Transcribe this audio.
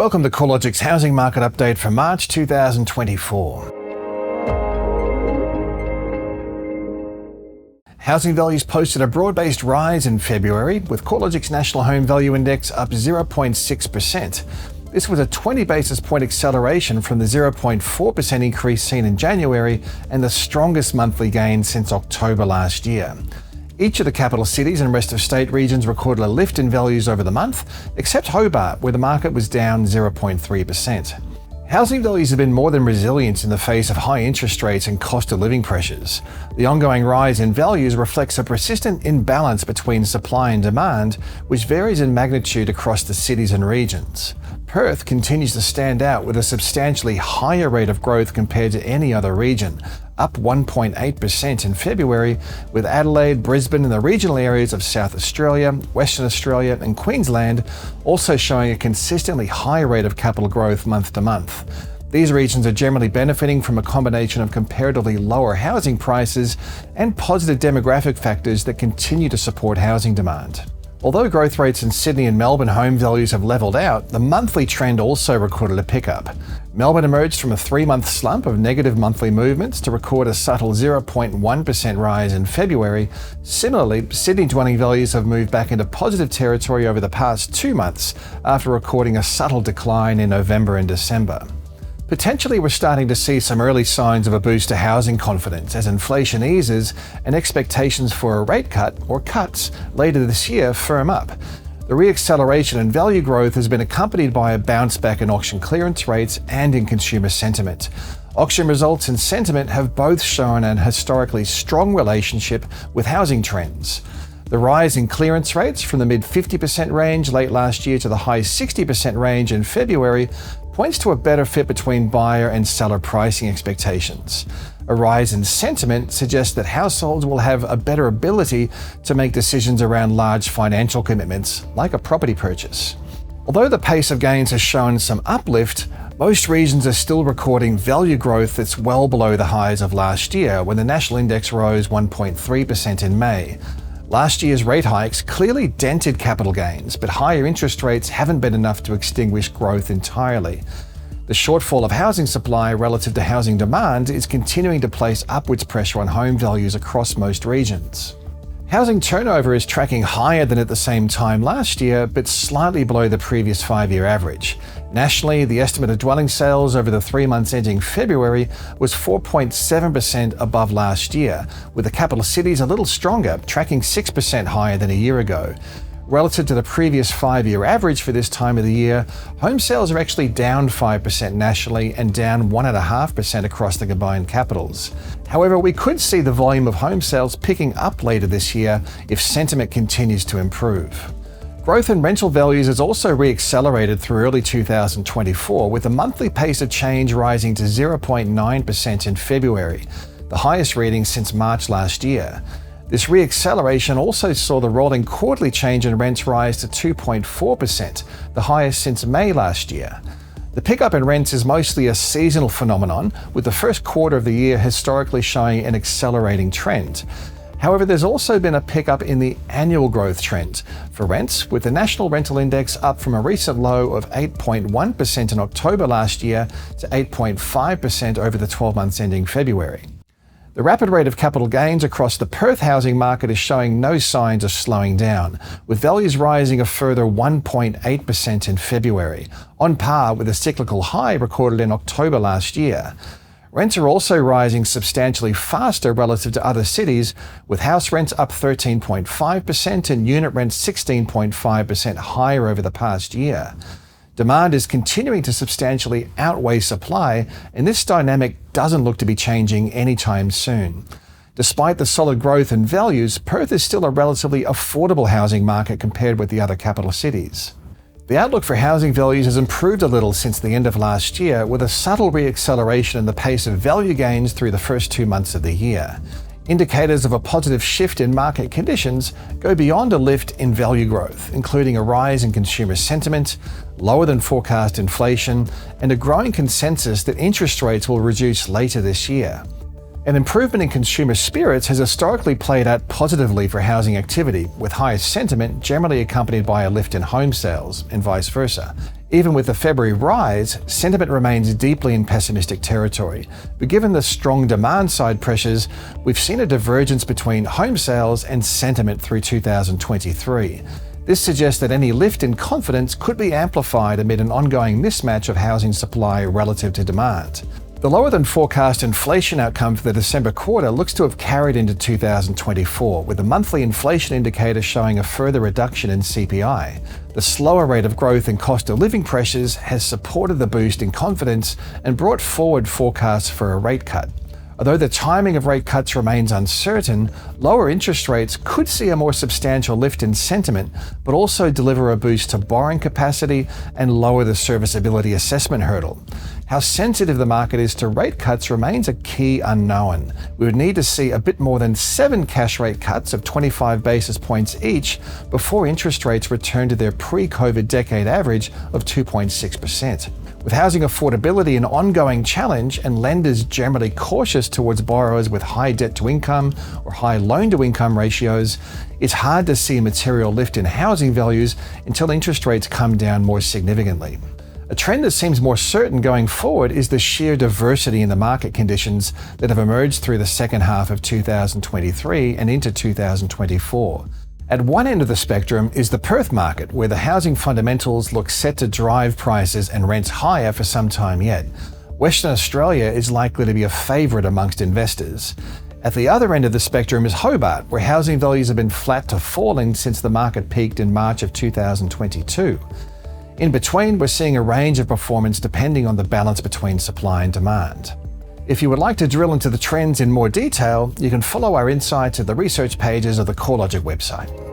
Welcome to CoreLogic's housing market update for March 2024. Housing values posted a broad-based rise in February, with CoreLogic's National Home Value Index up 0.6%. This was a 20 basis point acceleration from the 0.4% increase seen in January and the strongest monthly gain since October last year. Each of the capital cities and rest of state regions recorded a lift in values over the month, except Hobart, where the market was down 0.3%. Housing values have been more than resilient in the face of high interest rates and cost of living pressures. The ongoing rise in values reflects a persistent imbalance between supply and demand, which varies in magnitude across the cities and regions. Perth continues to stand out with a substantially higher rate of growth compared to any other region, up 1.8% in February, with Adelaide, Brisbane and the regional areas of South Australia, Western Australia and Queensland also showing a consistently high rate of capital growth month to month. These regions are generally benefiting from a combination of comparatively lower housing prices and positive demographic factors that continue to support housing demand. Although growth rates in Sydney and Melbourne home values have levelled out, the monthly trend also recorded a pickup. Melbourne emerged from a 3-month slump of negative monthly movements to record a subtle 0.1% rise in February. Similarly, Sydney dwelling values have moved back into positive territory over the past 2 months after recording a subtle decline in November and December. Potentially, we're starting to see some early signs of a boost to housing confidence as inflation eases and expectations for a rate cut or cuts later this year firm up. The re-acceleration in value growth has been accompanied by a bounce back in auction clearance rates and in consumer sentiment. Auction results and sentiment have both shown an historically strong relationship with housing trends. The rise in clearance rates from the mid-50% range late last year to the high 60% range in February points to a better fit between buyer and seller pricing expectations. A rise in sentiment suggests that households will have a better ability to make decisions around large financial commitments, like a property purchase. Although the pace of gains has shown some uplift, most regions are still recording value growth that's well below the highs of last year, when the national index rose 1.3% in May. Last year's rate hikes clearly dented capital gains, but higher interest rates haven't been enough to extinguish growth entirely. The shortfall of housing supply relative to housing demand is continuing to place upwards pressure on home values across most regions. Housing turnover is tracking higher than at the same time last year, but slightly below the previous 5-year average. Nationally, the estimate of dwelling sales over the 3 months ending February was 4.7% above last year, with the capital cities a little stronger, tracking 6% higher than a year ago. Relative to the previous 5-year average for this time of the year, home sales are actually down 5% nationally and down 1.5% across the combined capitals. However, we could see the volume of home sales picking up later this year if sentiment continues to improve. Growth in rental values has also re-accelerated through early 2024, with the monthly pace of change rising to 0.9% in February, the highest reading since March last year. This re-acceleration also saw the rolling quarterly change in rents rise to 2.4%, the highest since May last year. The pickup in rents is mostly a seasonal phenomenon, with the first quarter of the year historically showing an accelerating trend. However, there's also been a pickup in the annual growth trend for rents, with the National Rental Index up from a recent low of 8.1% in October last year to 8.5% over the 12 months ending February. The rapid rate of capital gains across the Perth housing market is showing no signs of slowing down, with values rising a further 1.8% in February, on par with the cyclical high recorded in October last year. Rents are also rising substantially faster relative to other cities, with house rents up 13.5% and unit rents 16.5% higher over the past year. Demand is continuing to substantially outweigh supply, and this dynamic doesn't look to be changing anytime soon. Despite the solid growth in values, Perth is still a relatively affordable housing market compared with the other capital cities. The outlook for housing values has improved a little since the end of last year, with a subtle re-acceleration in the pace of value gains through the first 2 months of the year. Indicators of a positive shift in market conditions go beyond a lift in value growth, including a rise in consumer sentiment, lower than forecast inflation, and a growing consensus that interest rates will reduce later this year. An improvement in consumer spirits has historically played out positively for housing activity, with higher sentiment generally accompanied by a lift in home sales, and vice versa. Even with the February rise, sentiment remains deeply in pessimistic territory. But given the strong demand-side pressures, we've seen a divergence between home sales and sentiment through 2023. This suggests that any lift in confidence could be amplified amid an ongoing mismatch of housing supply relative to demand. The lower than forecast inflation outcome for the December quarter looks to have carried into 2024, with the monthly inflation indicator showing a further reduction in CPI. The slower rate of growth in cost of living pressures has supported the boost in confidence and brought forward forecasts for a rate cut. Although the timing of rate cuts remains uncertain, lower interest rates could see a more substantial lift in sentiment, but also deliver a boost to borrowing capacity and lower the serviceability assessment hurdle. How sensitive the market is to rate cuts remains a key unknown. We would need to see a bit more than 7 cash rate cuts of 25 basis points each before interest rates return to their pre-COVID decade average of 2.6%. With housing affordability an ongoing challenge and lenders generally cautious towards borrowers with high debt-to-income or high loan-to-income ratios, it's hard to see a material lift in housing values until interest rates come down more significantly. A trend that seems more certain going forward is the sheer diversity in the market conditions that have emerged through the second half of 2023 and into 2024. At one end of the spectrum is the Perth market, where the housing fundamentals look set to drive prices and rents higher for some time yet. Western Australia is likely to be a favourite amongst investors. At the other end of the spectrum is Hobart, where housing values have been flat to falling since the market peaked in March of 2022. In between, we're seeing a range of performance depending on the balance between supply and demand. If you would like to drill into the trends in more detail, you can follow our insights at the research pages of the CoreLogic website.